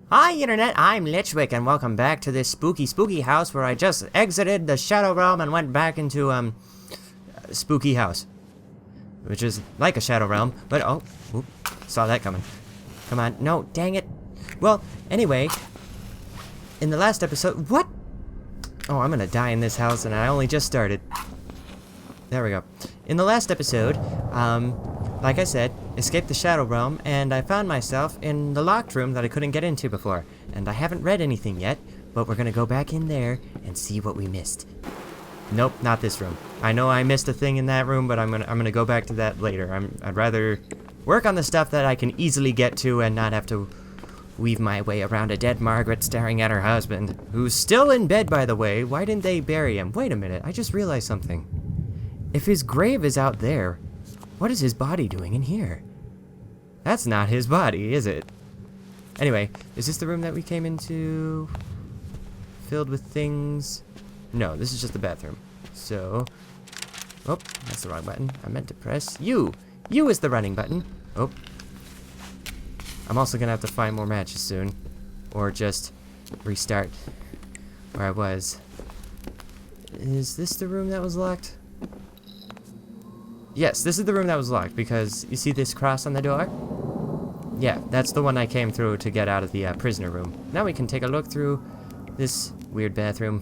Hi Internet, I'm LichWick and welcome back to this spooky house where I just exited the Shadow Realm and went back into, spooky house. Which is like a Shadow Realm, but oop, saw that coming. Come on, no, dang it. Well, anyway, in the last episode, what? Oh, I'm gonna die in this house and I only just started. There we go. In the last episode, like I said, escaped the Shadow Realm, and I found myself in the locked room that I couldn't get into before. And I haven't read anything yet, but we're gonna go back in there and see what we missed. Nope, not this room. I know I missed a thing in that room, but I'm gonna go back to that later. I'd rather work on the stuff that I can easily get to and not have to weave my way around a dead Margaret staring at her husband, who's still in bed, by the way. Why didn't they bury him? Wait a minute, I just realized something. If his grave is out there, what is his body doing in here? That's not his body, is it? Anyway, is this the room that we came into? Filled with things? No, this is just the bathroom. So, oh, that's the wrong button. I meant to press U. U is the running button. Oh. I'm also gonna have to find more matches soon. Or just restart where I was. Is this the room that was locked? Yes, this is the room that was locked, because you see this cross on the door? Yeah, that's the one I came through to get out of the prisoner room. Now we can take a look through this weird bathroom.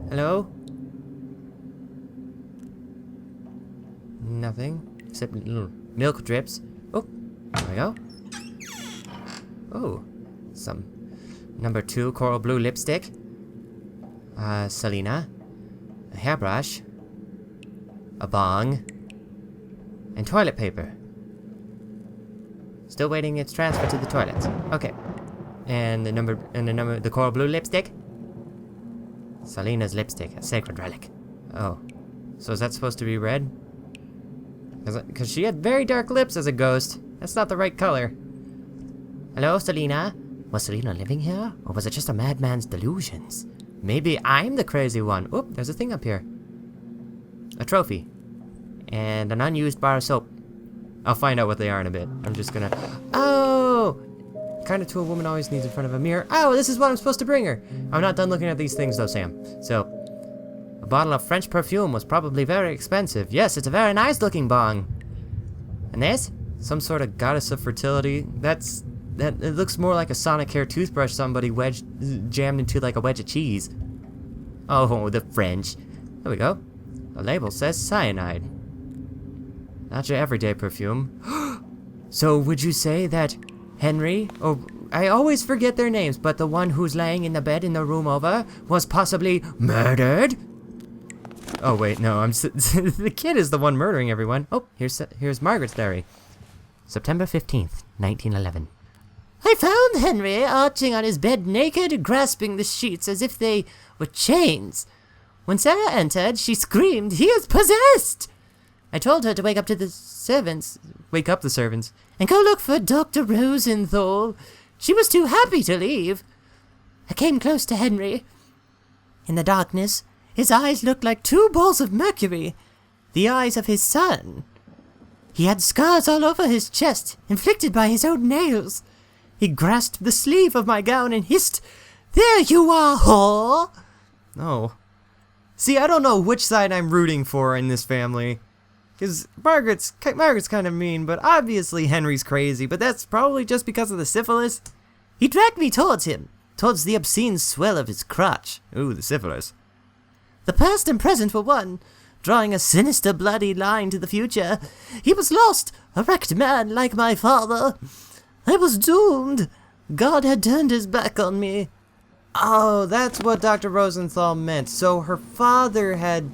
Hello? Nothing, except little milk drips. Oh, there we go. Oh, some number 2 coral blue lipstick. Selena. A hairbrush. A bong, and toilet paper. Still waiting its transfer to the toilets. Okay. And the coral blue lipstick? Selena's lipstick, a sacred relic. Oh. So is that supposed to be red? Because she had very dark lips as a ghost. That's not the right color. Hello, Selena? Was Selena living here? Or was it just a madman's delusions? Maybe I'm the crazy one. Oop, there's a thing up here. A trophy. And an unused bar of soap. I'll find out what they are in a bit. I'm just gonna... Oh! Kind of to a woman always needs in front of a mirror. Oh, this is what I'm supposed to bring her! I'm not done looking at these things though, Sam. So, a bottle of French perfume was probably very expensive. Yes, it's a very nice looking bong. And this? Some sort of goddess of fertility. That it looks more like a Sonic hair toothbrush somebody jammed into like a wedge of cheese. Oh, the French. There we go. The label says cyanide. Not your everyday perfume. So would you say that Henry, or I always forget their names, but the one who's laying in the bed in the room over was possibly murdered? Oh wait, no, the kid is the one murdering everyone. Oh, here's Margaret's diary. September 15th, 1911. I found Henry arching on his bed naked, grasping the sheets as if they were chains. When Sarah entered, she screamed, "He is possessed!" I told her to wake up the servants, and go look for Dr. Rosenthal. She was too happy to leave. I came close to Henry. In the darkness, his eyes looked like 2 balls of mercury, the eyes of his son. He had scars all over his chest, inflicted by his own nails. He grasped the sleeve of my gown and hissed, "There you are, whore!" Oh. See, I don't know which side I'm rooting for in this family. Because Margaret's kind of mean, but obviously Henry's crazy, but that's probably just because of the syphilis. He dragged me towards him, towards the obscene swell of his crotch. Ooh, the syphilis. The past and present were one, drawing a sinister bloody line to the future. He was lost, a wrecked man like my father. I was doomed. God had turned his back on me. Oh, that's what Dr. Rosenthal meant. So her father had...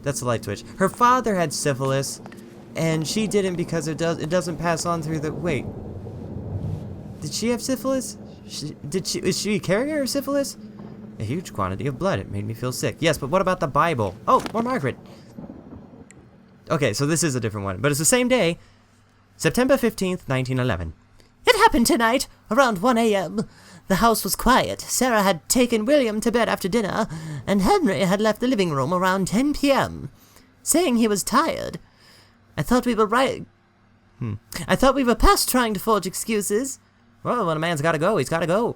That's a light switch. Her father had syphilis, and she didn't because it doesn't pass on through the... Wait. Did she have syphilis? Is she a carrier of syphilis? A huge quantity of blood. It made me feel sick. Yes, but what about the Bible? Oh, more Margaret. Okay, so this is a different one, but it's the same day. September 15th, 1911. It happened tonight, around 1 a.m. The house was quiet. Sarah had taken William to bed after dinner, and Henry had left the living room around 10 p.m., saying he was tired. I thought we were past trying to forge excuses. Well, when a man's gotta go, he's gotta go.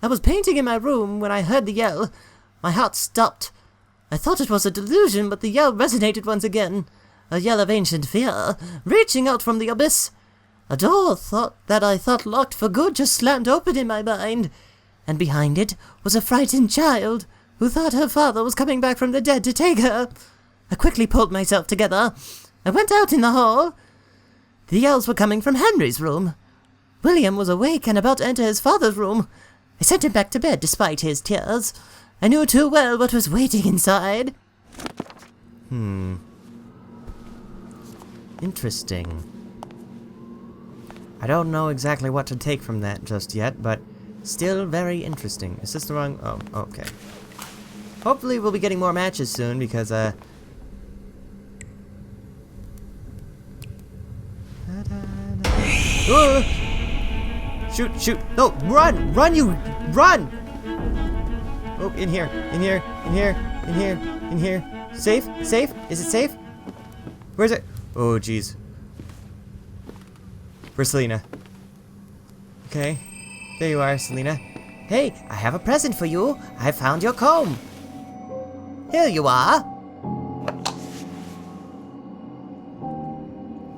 I was painting in my room when I heard the yell. My heart stopped. I thought it was a delusion, but the yell resonated once again. A yell of ancient fear, reaching out from the abyss. A door that I thought locked for good just slammed open in my mind. And behind it was a frightened child who thought her father was coming back from the dead to take her. I quickly pulled myself together. I went out in the hall. The yells were coming from Henry's room. William was awake and about to enter his father's room. I sent him back to bed despite his tears. I knew too well what was waiting inside. Interesting. I don't know exactly what to take from that just yet, but still very interesting. Is this the wrong... Oh, okay. Hopefully we'll be getting more matches soon, because, Shoot, shoot! No, run! Run, you! Run! Oh, in here, in here, in here, in here, in here. Safe? Safe? Is it safe? Where's it? Oh, jeez. Where's Selena? Okay. There you are, Selena. Hey, I have a present for you. I found your comb. Here you are.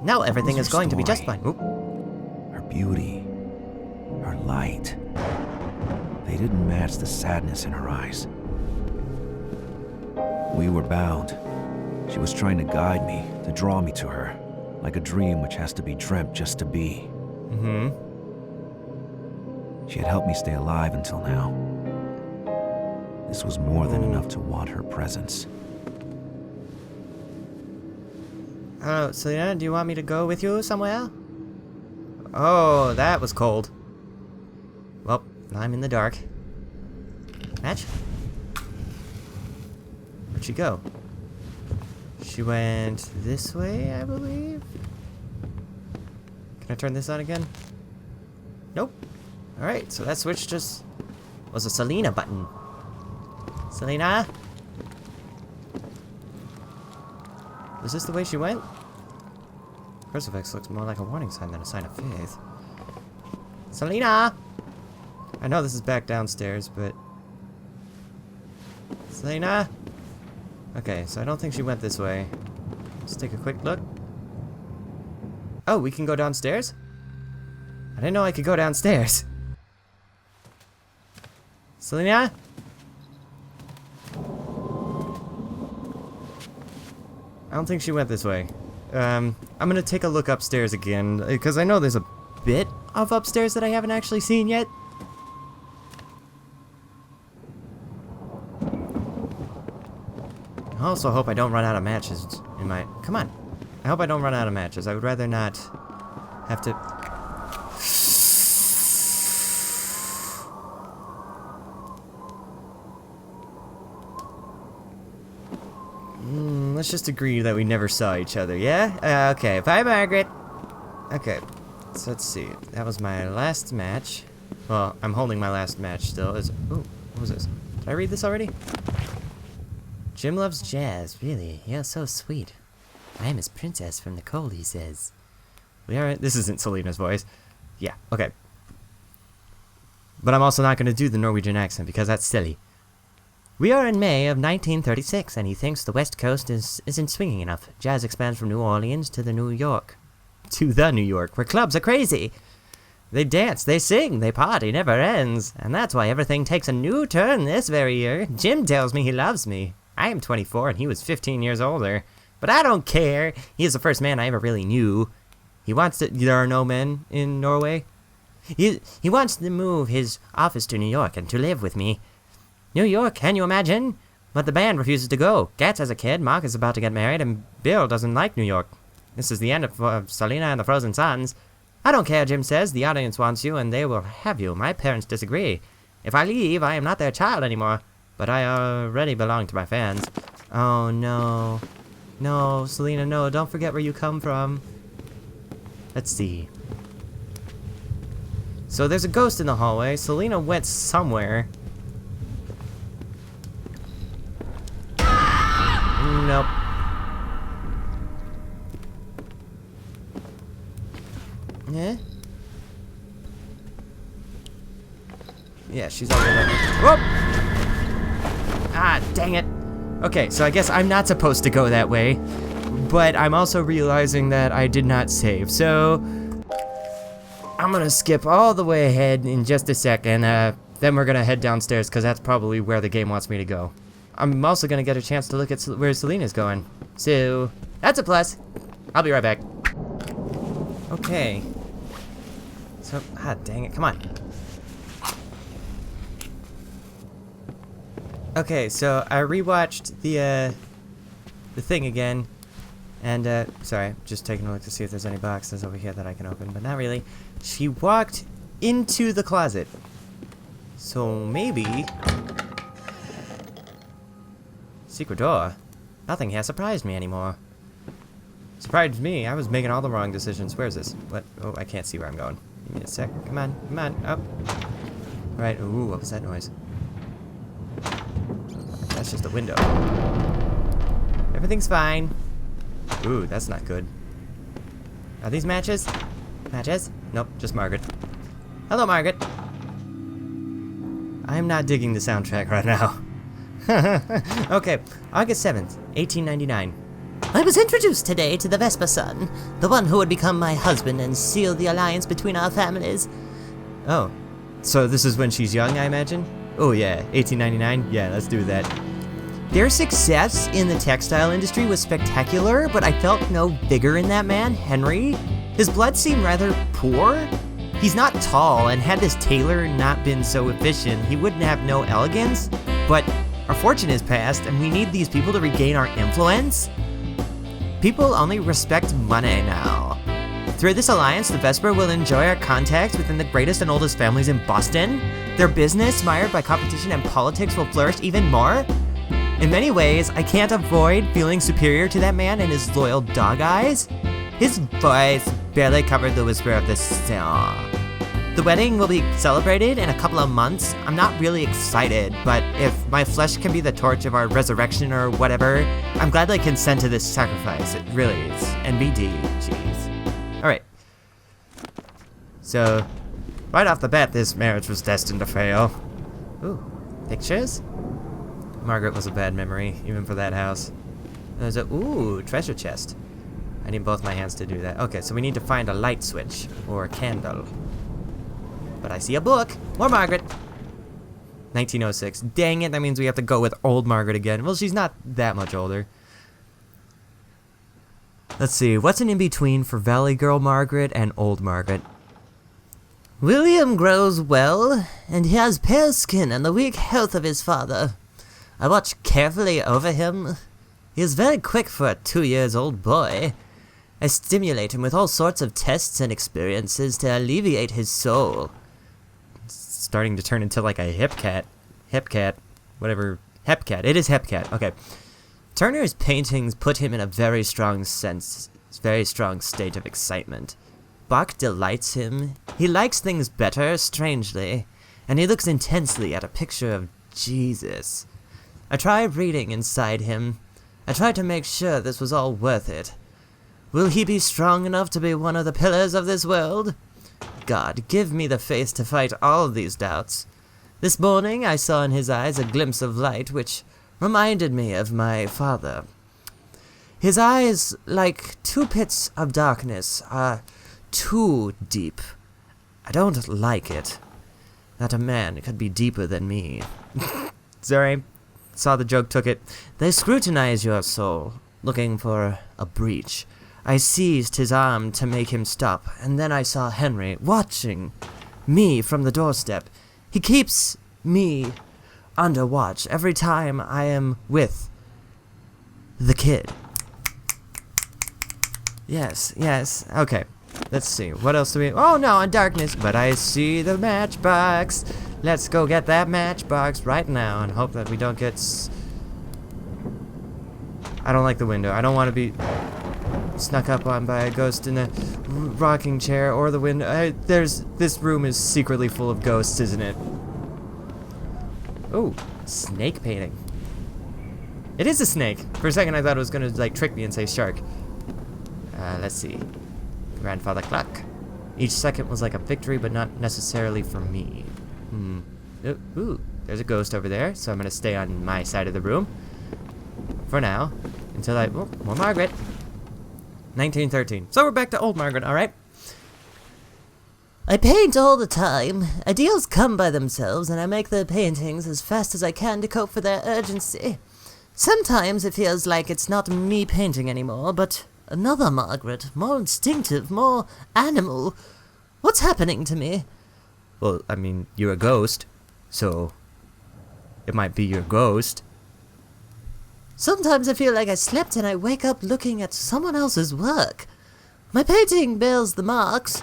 Now everything is going to be just fine. Oop. Her beauty, her light, they didn't match the sadness in her eyes. We were bound. She was trying to guide me, to draw me to her, like a dream which has to be dreamt just to be. She had helped me stay alive until now. This was more than enough to want her presence. Selena, do you want me to go with you somewhere? Oh, that was cold. Well, I'm in the dark. Match? Where'd she go? She went this way, I believe? Can I turn this on again? Nope. Alright, so that switch just was a Selena button. Selena? Is this the way she went? Crucifix looks more like a warning sign than a sign of faith. Selena! I know this is back downstairs, but... Selena? Okay, so I don't think she went this way. Let's take a quick look. Oh, we can go downstairs? I didn't know I could go downstairs. Selena? I don't think she went this way. I'm gonna take a look upstairs again, because I know there's a bit of upstairs that I haven't actually seen yet. I also hope I don't run out of matches in my... Come on. I hope I don't run out of matches. I would rather not have to... Let's just agree that we never saw each other, yeah? Okay, bye, Margaret. Okay, so let's see. That was my last match. Well, I'm holding my last match still. Ooh, what was this? Did I read this already? Jim loves jazz, really. You're so sweet. I am his princess from the cold, he says. This isn't Selena's voice. Yeah, okay. But I'm also not going to do the Norwegian accent because that's silly. We are in May of 1936, and he thinks the West Coast isn't swinging enough. Jazz expands from New Orleans to New York, where clubs are crazy. They dance, they sing, they party, never ends. And that's why everything takes a new turn this very year. Jim tells me he loves me. I am 24, and he was 15 years older. But I don't care. He is the first man I ever really knew. There are no men in Norway. He wants to move his office to New York and to live with me. New York, can you imagine? But the band refuses to go. Gats has a kid, Mark is about to get married, and Bill doesn't like New York. This is the end of Selena and the Frozen Sons. I don't care, Jim says. The audience wants you, and they will have you. My parents disagree. If I leave, I am not their child anymore. But I already belong to my fans. Oh, no. No, Selena, no. Don't forget where you come from. Let's see. So there's a ghost in the hallway. Selena went somewhere. Nope. Yeah, she's all the way there. Whoop! Ah, dang it. Okay, so I guess I'm not supposed to go that way, but I'm also realizing that I did not save, so I'm gonna skip all the way ahead in just a second. Then we're gonna head downstairs, because that's probably where the game wants me to go. I'm also gonna get a chance to look at where Selena's going, so that's a plus. I'll be right back. Okay. So, dang it, come on. Okay, so I rewatched the thing again, and sorry, just taking a look to see if there's any boxes over here that I can open, but not really. She walked into the closet, so maybe secret door. Nothing has surprised me anymore. Surprised me. I was making all the wrong decisions. Where's this? What? Oh, I can't see where I'm going. Give me a sec. Come on, come on, up. All right. Ooh, what was that noise? That's just a window. Everything's fine. Ooh, that's not good. Are these matches? Matches? Nope, just Margaret. Hello, Margaret. I'm not digging the soundtrack right now. Okay, August 7th, 1899. I was introduced today to the Vespa son, the one who would become my husband and seal the alliance between our families. Oh, so this is when she's young, I imagine? Oh yeah, 1899? Yeah, let's do that. Their success in the textile industry was spectacular, but I felt no vigor in that man, Henry. His blood seemed rather poor. He's not tall, and had this tailor not been so efficient, he wouldn't have no elegance. But our fortune is past, and we need these people to regain our influence. People only respect money now. Through this alliance, the Vesper will enjoy our contacts within the greatest and oldest families in Boston. Their business, mired by competition and politics, will flourish even more. In many ways, I can't avoid feeling superior to that man and his loyal dog eyes. His voice barely covered the whisper of the song. The wedding will be celebrated in a couple of months. I'm not really excited, but if my flesh can be the torch of our resurrection or whatever, I'm glad I consent to this sacrifice. It really is. NBD, jeez. Alright. So, right off the bat, this marriage was destined to fail. Ooh, pictures? Margaret was a bad memory, even for that house. There's a, ooh, treasure chest. I need both my hands to do that. Okay, so we need to find a light switch, or a candle. But I see a book. More Margaret. 1906. Dang it, that means we have to go with old Margaret again. Well, she's not that much older. Let's see, what's an in-between for Valley Girl Margaret and old Margaret? William grows well, and he has pale skin and the weak health of his father. I watch carefully over him. He is very quick for a 2-year-old boy. I stimulate him with all sorts of tests and experiences to alleviate his soul. Starting to turn into like a hepcat. Whatever. Hepcat. It is hepcat. Okay. Turner's paintings put him in a very strong state of excitement. Bach delights him. He likes things better, strangely, and he looks intensely at a picture of Jesus. I tried reading inside him. I tried to make sure this was all worth it. Will he be strong enough to be one of the pillars of this world? God, give me the faith to fight all of these doubts. This morning I saw in his eyes a glimpse of light which reminded me of my father. His eyes, like 2 pits of darkness, are too deep. I don't like it. That a man could be deeper than me. Sorry, saw the joke, took it. They scrutinize your soul, looking for a breach. I seized his arm to make him stop, and then I saw Henry watching me from the doorstep. He keeps me under watch every time I am with the kid. Yes, okay. Let's see, what else do we... Oh no, in darkness, but I see the matchbox. Let's go get that matchbox right now and hope that we don't get... I don't like the window. I don't want to be snuck up on by a ghost in a rocking chair or the window. This room is secretly full of ghosts, isn't it? Oh, snake painting. It is a snake. For a second I thought it was gonna like trick me and say shark. Let's see. Grandfather clock. Each second was like a victory, but not necessarily for me. Ooh, there's a ghost over there, so I'm gonna stay on my side of the room. For now. Until more Margaret. 1913. So we're back to old Margaret, alright? I paint all the time. Ideals come by themselves, and I make the paintings as fast as I can to cope for their urgency. Sometimes it feels like it's not me painting anymore, but another Margaret, more instinctive, more animal. What's happening to me? Well, I mean, you're a ghost, so it might be your ghost. Sometimes I feel like I slept and I wake up looking at someone else's work. My painting bears the marks.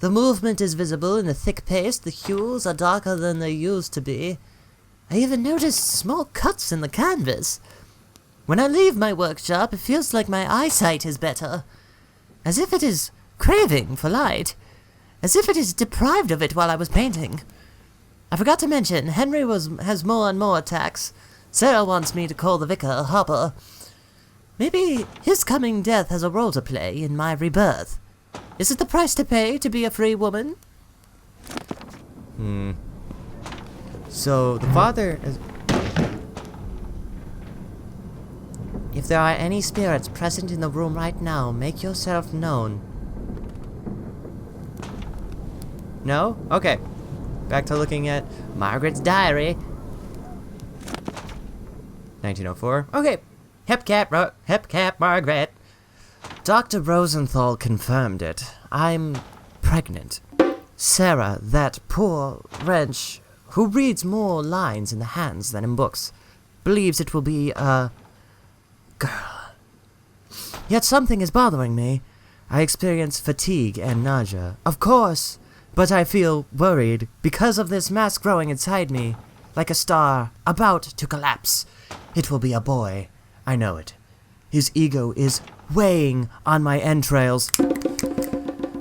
The movement is visible in the thick paste, the hues are darker than they used to be. I even noticed small cuts in the canvas. When I leave my workshop, it feels like my eyesight is better. As if it is craving for light. As if it is deprived of it while I was painting. I forgot to mention, Henry has more and more attacks. Sarah wants me to call the vicar Hopper. Maybe his coming death has a role to play in my rebirth. Is it the price to pay to be a free woman? So, the father is... If there are any spirits present in the room right now, make yourself known. No? Okay. Back to looking at Margaret's diary. 1904. Okay. Hep Margaret. Dr. Rosenthal confirmed it. I'm pregnant. Sarah, that poor wretch who reads more lines in the hands than in books, believes it will be a girl. Yet something is bothering me. I experience fatigue and nausea, of course, but I feel worried because of this mass growing inside me, like a star about to collapse. It will be a boy. I know it. His ego is weighing on my entrails.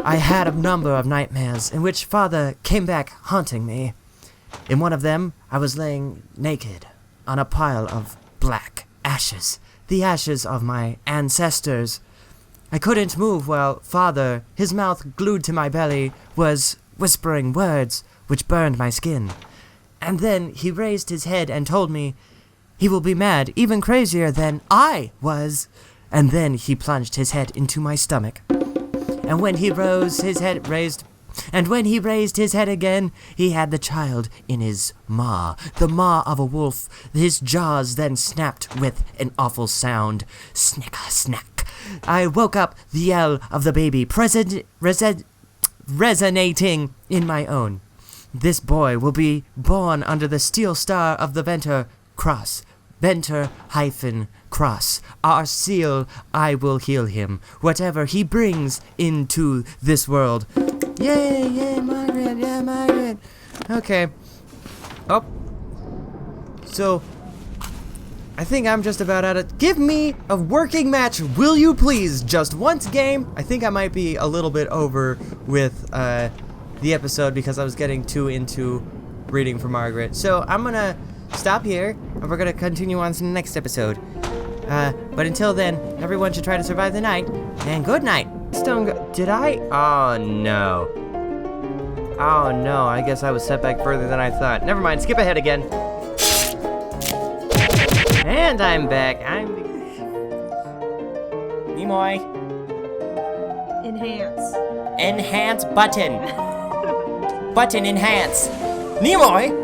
I had a number of nightmares in which Father came back haunting me. In one of them, I was laying naked on a pile of black ashes, the ashes of my ancestors. I couldn't move while Father, his mouth glued to my belly, was whispering words which burned my skin. And then he raised his head and told me he will be mad, even crazier than I was. And then he plunged his head into my stomach. And when he raised his head again, he had the child in his maw, the maw of a wolf. His jaws then snapped with an awful sound. Snicker-snack. I woke up, the yell of the baby resonating in my own. This boy will be born under the steel star of the Venter Cross. Venter-Cross. Our seal, I will heal him. Whatever he brings into this world. Yay, yay, Margaret, yeah, Margaret. Okay. Oh. So, I think I'm just about out of... Give me a working match, will you please? Just once game. I think I might be a little bit over with the episode because I was getting too into reading for Margaret. So, I'm gonna stop here, and we're gonna continue on to the next episode. But until then, everyone should try to survive the night, and good night. Did I? Oh no. Oh no, I guess I was set back further than I thought. Never mind, skip ahead again. And I'm back. Nimoy. Enhance. Enhance button. Button enhance. Nimoy!